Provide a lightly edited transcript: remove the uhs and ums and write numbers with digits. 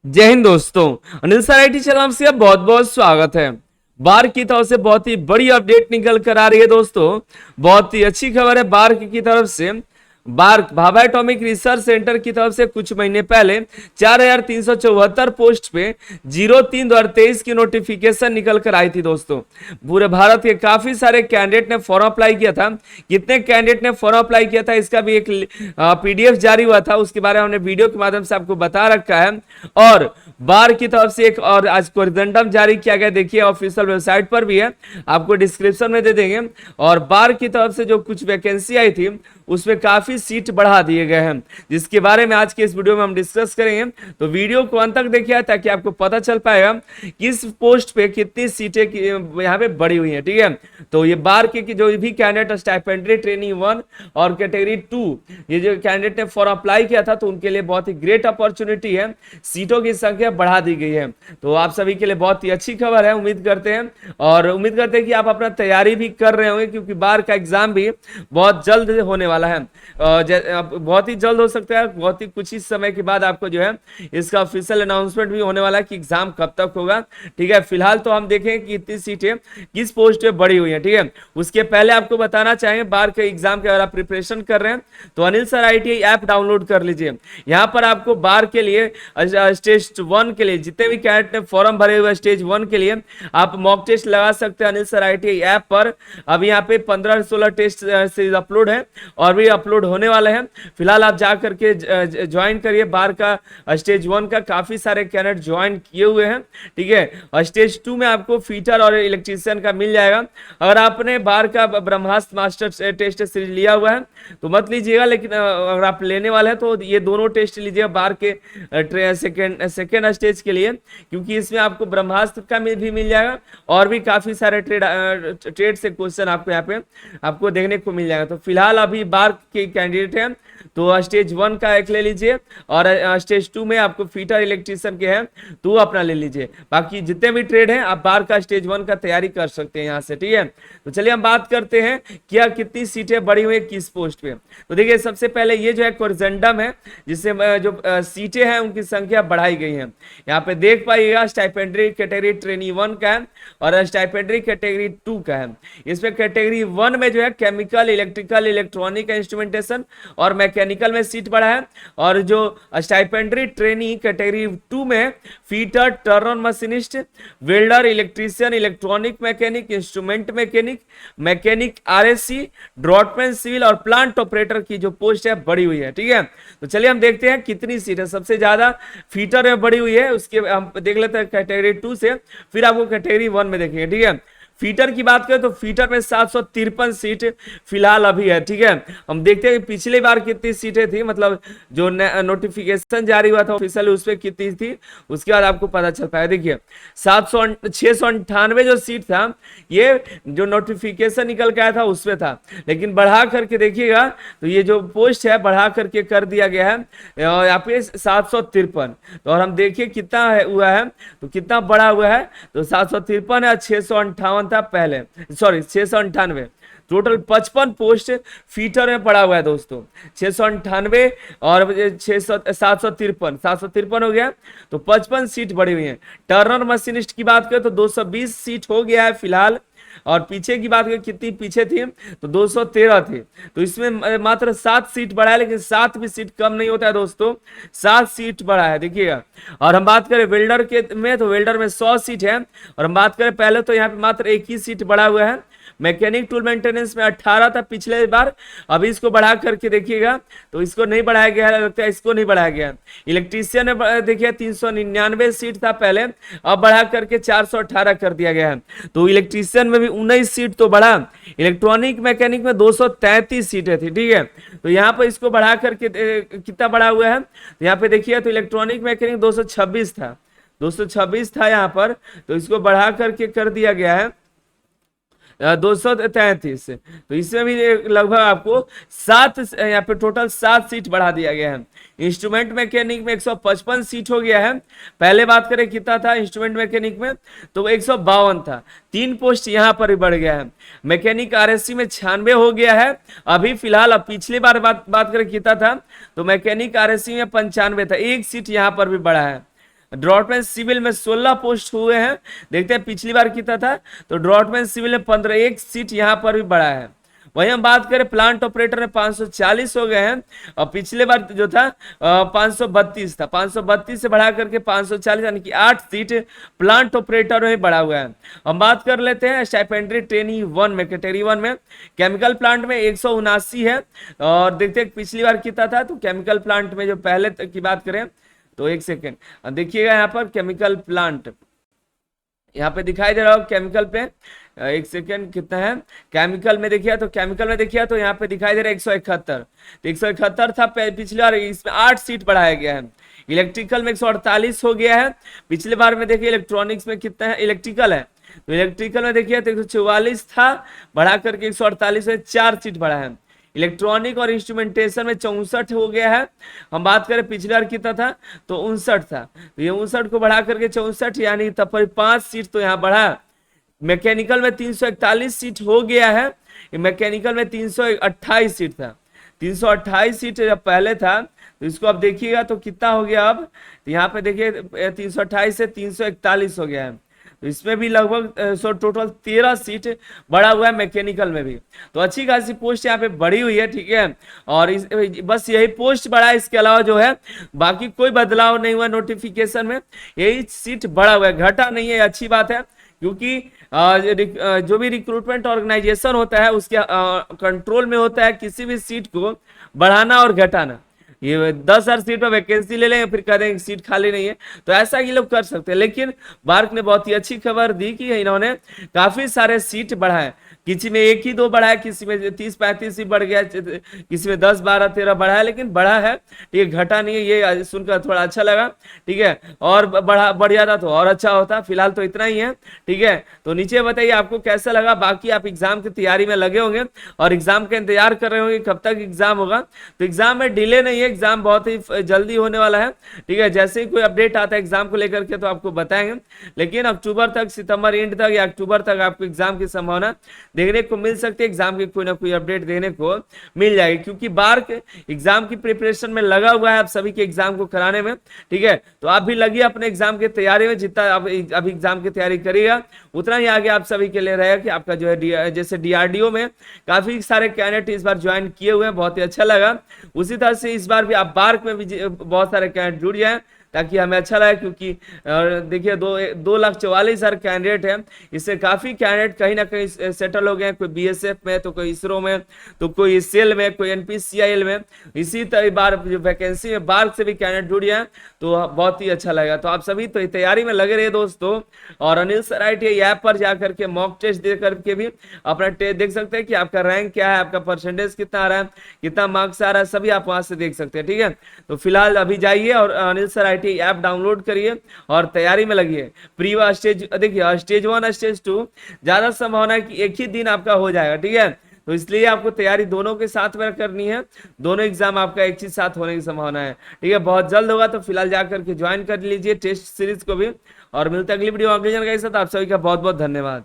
जय हिंद दोस्तों। Anil sir IT channel से बहुत बहुत स्वागत है। बार की तरफ से बहुत ही बड़ी अपडेट निकल कर आ रही है दोस्तों। बहुत ही अच्छी खबर है बार की तरफ से। बार भाभा एटॉमिक रिसर्च सेंटर की तरफ से कुछ महीने पहले 4374 पोस्ट पे 03/2023 की नोटिफिकेशन निकल कर आई थी दोस्तों। पूरे भारत के काफी सारे कैंडिडेट ने फॉर्म अप्लाई किया था। कितने कैंडिडेट ने फॉर्म अप्लाई किया था इसका भी एक पीडीएफ जारी हुआ था, उसके बारे में हमने वीडियो के माध्यम से आपको बता रखा है। और बार की तरफ से एक और आज कोरिडेंडम जारी किया गया, देखिए ऑफिशियल वेबसाइट पर भी है, आपको डिस्क्रिप्शन में दे देंगे। और बार की तरफ से जो कुछ वैकेंसी आई थी उसमें काफी सीट बढ़ा दिए गए हैं, जिसके बारे में आज के इस वीडियो में हम डिस्कस करेंगे। तो वीडियो को अंत तक देखिए ताकि आपको पता चल पाएगा किस पोस्ट पे कितनी सीटें यहाँ पे बढ़ी हुई हैं। ठीक है, तो ये बार के जो भी कैंडिडेट स्टाइपेंडरी ट्रेनिंग 1 और कैटेगरी 2 ये जो कैंडिडेट ने फॉर अप्लाई किया था, तो उनके लिए बहुत ही ग्रेट अपॉर्चुनिटी है, सीटों की संख्या बढ़ा दी गई है। तो आप सभी के लिए बहुत ही अच्छी खबर है, उम्मीद करते हैं कि आप अपना तैयारी भी कर रहे होंगे, क्योंकि बार का एग्जाम भी बहुत जल्द होने वाला है। बहुत ही जल्द हो सकता है, बहुत ही कुछ ही समय के बाद आपको जो है इसका ऑफिशियल अनाउंसमेंट भी होने वाला है कि एग्जाम कब तक होगा। ठीक है, फिलहाल तो हम देखें कि कितनी सीटें किस पोस्ट पे बढ़ी हुई है। ठीक है, उसके पहले आपको बताना चाहेंगे बार के एग्जाम के अगर आप प्रिपरेशन कर रहे हैं तो Anil sir IT app download कर लीजिए। यहाँ पर आपको बार के लिए स्टेज 1 के लिए जितने भी कैंडिडेट ने फॉर्म भरे हुए स्टेज 1 के लिए आप मॉक टेस्ट लगा सकते हैं अनिल सर आईटी ऐप पर। अब यहाँ पे 15-16 टेस्ट सीरीज अपलोड है और भी अपलोड होने वाले हैं। फिलहाल आप जा करके ज्वाइन करिए बार का स्टेज 1 का, काफी सारे कैंडिडेट ज्वाइन किए हुए हैं। ठीक है, और स्टेज 2 में आपको फीटर और इलेक्ट्रीशियन का मिल जाएगा। अगर आपने बार का ब्रह्मास्त्र मास्टर टेस्ट सीरीज लिया हुआ है तो मत लीजिएगा, लेकिन अगर आप लेने वाले हैं तो ये दोनों टेस्ट लीजिएगा बार के सेकेंड स्टेज के लिए, क्योंकि इसमें आपको ब्रह्मास्त्र का भी मिल जाएगा और भी काफी सारे ट्रेड से क्वेश्चन आपको यहाँ पे आपको देखने को मिल जाएगा। तो फिलहाल अभी बार के कैंडिडेट हैं तो स्टेज 1 का एक ले लीजिए और स्टेज 2 में आपको फीटर इलेक्ट्रीशियन के हैं तो अपना ले लीजिए। बाकी जितने भी ट्रेड हैं आप बार का स्टेज 1 का तैयारी कर सकते हैं यहाँ से। ठीक है, तो चलिए हम बात करते हैं क्या कितनी सीटें बढ़ी हुई है किस पोस्ट पे। तो देखिए सबसे पहले ये जो है कोरिडेंडम है, जिससे जो सीटें हैं उनकी संख्या बढ़ाई गई है। यहाँ पे देख पाइएगा स्टाइपेंडरी कैटेगरी ट्रेनी 1 का है और स्टाइपेंडरी कैटेगरी 2 का है। इसमें कैटेगरी 1 में जो है केमिकल, इलेक्ट्रिकल, इलेक्ट्रॉनिक इंस्ट्रूमेंटेशन और मैकेनिकल में सीट बढ़ा है। और जो स्टाइपेंडरी ट्रेनी कैटेगरी 2 में fitter, turner machinist, welder, electrician, electronic mechanic, instrument mechanic, mechanic RSC, draughtsman civil और प्लांट ऑपरेटर की जो पोस्ट है बढ़ी हुई है। ठीक है, तो चलिए हम देखते हैं कितनी सीट है। सबसे ज्यादा फीटर में बढ़ी हुई है, उसके हम देख लेते हैं कैटेगरी 2 से, फिर आपको कैटेगरी 1 में देखेंगे। ठीक है, फीटर की बात करें तो फीटर में 753 सीट फिलहाल अभी है। ठीक है, हम देखते हैं कि पिछली बार कितनी सीटें थी, मतलब जो नोटिफिकेशन जारी हुआ था ऑफिशियल उस पर कितनी थी, उसके बाद आपको पता चल पाया। देखिए 698 जो सीट था ये जो नोटिफिकेशन निकल के आया था उसमें था, लेकिन बढ़ा करके देखिएगा तो ये जो पोस्ट है बढ़ा करके कर दिया गया है यहाँ पे 753। तो और हम देखिए कितना हुआ है, तो कितना बड़ा हुआ है, तो 753 है, 658 था पहले, सॉरी 698। टोटल 55 पोस्ट फीटर में पड़ा हुआ है दोस्तों। 698 और 753 हो गया, तो 55 सीट बढ़ी हुई है। टर्नर मशीनिस्ट की बात करें तो 220 सीट हो गया है फिलहाल। और पीछे की बात करें कितनी पीछे थी, तो 213 थी, तो इसमें मात्र 7 सीट बढ़ा है, लेकिन 7 भी सीट कम नहीं होता है दोस्तों, 7 सीट बढ़ा है देखिएगा। और हम बात करें वेल्डर के में तो वेल्डर में 100 सीट है। और हम बात करें पहले तो यहाँ पे मात्र 1 ही सीट बढ़ा हुआ है। मैकेनिक टूल मेंटेनेंस में 18 था पिछले बार, अभी इसको बढ़ा करके देखिएगा तो इसको नहीं बढ़ाया गया है, लगता है इसको नहीं बढ़ाया गया। इलेक्ट्रीशियन में देखिए 399 सीट था पहले, अब बढ़ा करके 418 कर दिया गया है, तो इलेक्ट्रीशियन में भी 19 सीट तो बढ़ा। इलेक्ट्रॉनिक मैकेनिक में 233 सीटें थी। ठीक है, तो यहाँ पर इसको बढ़ा करके कितना बढ़ा हुआ है, तो यहाँ पे देखिए तो इलेक्ट्रॉनिक मैकेनिक 226 था, 226 था यहाँ पर, तो इसको बढ़ा करके कर दिया गया है 233। तो इसमें भी लगभग आपको 7 यहाँ पे टोटल 7 सीट बढ़ा दिया गया है। इंस्ट्रूमेंट मैकेनिक में 155 सीट हो गया है, पहले बात करें कितना था इंस्ट्रूमेंट मैकेनिक में, तो 152 था, 3 पोस्ट यहाँ पर भी बढ़ गया है। मैकेनिक आरएससी में 96 हो गया है अभी फिलहाल। अब पिछली बार बात करें कितना था, तो मैकेनिक आरएससी में 95 था, 1 सीट यहाँ पर भी बढ़ा है। ड्रॉटमैन सिविल में 16 पोस्ट हुए हैं। देखते हैं पिछली बार कितना था, तो ड्रॉटमैन सिविल में 15, एक सीट यहाँ पर भी बढ़ा है। वहीं हम बात करें प्लांट ऑपरेटर में 540 हो गए हैं, और पिछले बार जो था 532 था, 532 से बढ़ा करके 540, यानी कि 8 सीट प्लांट ऑपरेटर में बढ़ा हुआ है। हम बात कर लेते हैं स्टाइपेंड्री ट्रेनी 1 में, कैटेगरी 1 में केमिकल प्लांट में 179 है। और देखते हैं पिछली बार कितना था, तो केमिकल प्लांट में जो पहले तक की बात करें तो एक सेकेंड देखिएगा, यहाँ पर केमिकल प्लांट यहाँ पे दिखाई दे रहा हो केमिकल पे, एक सेकेंड कितना है केमिकल में देखिए, तो केमिकल में देखिए तो यहाँ पे दिखाई दे रहा है 171, तो 171 था पिछले बार, इसमें 8 सीट बढ़ाया गया है। इलेक्ट्रिकल में 148 हो गया है, पिछले बार में देखिए इलेक्ट्रॉनिक्स में कितना है, इलेक्ट्रिकल है तो इलेक्ट्रिकल में देखिए तो 144 था, बढ़ा करके 148 में 4 सीट बढ़ा है। इलेक्ट्रॉनिक और इंस्ट्रूमेंटेशन में 64 हो गया है। हम बात करें पिछले बार कितना था, तो 59 था, तो ये 59 को बढ़ा करके 64, यानी तब पर 5 सीट तो यहाँ बढ़ा। मैकेनिकल में 341 सीट हो गया है, मैकेनिकल में 328 सीट था, 328 सीट जब पहले था, तो इसको अब देखिएगा तो कितना हो गया अब, तो यहाँ पे देखिए 328 से 341 हो गया है, तो इसमें भी लगभग टोटल 13 सीट बढ़ा हुआ है मैकेनिकल में भी। तो अच्छी खासी पोस्ट यहाँ पे बढ़ी हुई है, ठीक है। और बस यही पोस्ट बढ़ा है, इसके अलावा जो है बाकी कोई बदलाव नहीं हुआ नोटिफिकेशन में, यही सीट बढ़ा हुआ है, घटा नहीं है, अच्छी बात है। क्योंकि जो भी रिक्रूटमेंट ऑर्गेनाइजेशन होता है उसके कंट्रोल में होता है किसी भी सीट को बढ़ाना और घटाना। ये 10,000 सीट पर वैकेंसी ले लेंगे, फिर कह देंगे सीट खाली नहीं है, तो ऐसा ये लोग कर सकते हैं। लेकिन बार्क ने बहुत ही अच्छी खबर दी कि इन्होंने काफी सारे सीट बढ़ाए, किसी में 1 ही 2 बढ़ा है, किसी में 30-35 ही बढ़ गया, किसी में 10, 12, 13 बढ़ा है, लेकिन बढ़ा है, ठीक है, घटा नहीं है। ये सुनकर थोड़ा अच्छा लगा, ठीक है, और बढ़ जाता तो और अच्छा होता। फिलहाल तो इतना ही है, ठीक है। तो नीचे बताइए आपको कैसा लगा। बाकी आप एग्जाम की तैयारी में लगे होंगे और एग्जाम का इंतजार कर रहे होंगे कब तक एग्जाम होगा, तो एग्जाम में डिले नहीं है, एग्जाम बहुत ही जल्दी होने वाला है, ठीक है। जैसे ही कोई अपडेट आता है एग्जाम को लेकर के तो आपको बताएंगे, लेकिन अक्टूबर तक, सितंबर एंड तक या अक्टूबर तक आपको एग्जाम की संभावना देखने को मिल सकती है, एग्जाम की कोई ना कोई अपडेट देखने को मिल जाएगी। क्योंकि बार्क एग्जाम की प्रिपरेशन में लगा हुआ है आप सभी के एग्जाम को कराने में, ठीक है। तो आप भी लगिए अपने एग्जाम की तैयारी में, जितना आप अभी एग्जाम की तैयारी करिएगा उतना ही आगे आप सभी के लिए रहेगा कि आपका जो है जैसे डीआरडीओ में काफी सारे कैंडिडेट इस बार ज्वाइन किए हुए हैं, बहुत ही अच्छा लगा। उसी तरह से इस बार भी आप बार्क में भी बहुत सारे कैंडिडेट जुड़ जाए ताकि हमें अच्छा लगे। क्योंकि देखिए 2,44,000 कैंडिडेट हैं, इससे काफी कैंडिडेट कहीं ना कहीं सेटल हो गए, कोई बीएसएफ में, तो कोई इसरो में, तो कोई सेल में, कोई एनपीसीआईएल में। इसी तरह बार जो वैकेंसी में बार्क से भी कैंडिडेट जुड़ जाए तो बहुत ही अच्छा लगेगा। तो आप सभी तो तैयारी में लगे रहे दोस्तों, और अनिल सर ITI ऐप पर जाकर के मॉक टेस्ट दे करके भी अपना देख सकते हैं कि आपका रैंक क्या है, आपका परसेंटेज कितना आ रहा है, कितना मार्क्स आ रहा है, सभी आप वहां से देख सकते हैं, ठीक है। तो फिलहाल अभी जाइए और Anil sir ITI app download करिए और तैयारी में लगिए। प्री स्टेज देखिए, स्टेज 1 स्टेज 2 ज्यादा संभावना है कि एक ही दिन आपका हो जाएगा, ठीक है। तो इसलिए आपको तैयारी दोनों के साथ में करनी है, दोनों एग्जाम आपका एक ही साथ होने की संभावना है, ठीक है। बहुत जल्द होगा, तो फिलहाल जाकर के ज्वाइन कर लीजिए टेस्ट सीरीज को भी, और मिलते अगली वीडियो अगली जानकारी के साथ। आप सभी का बहुत बहुत धन्यवाद।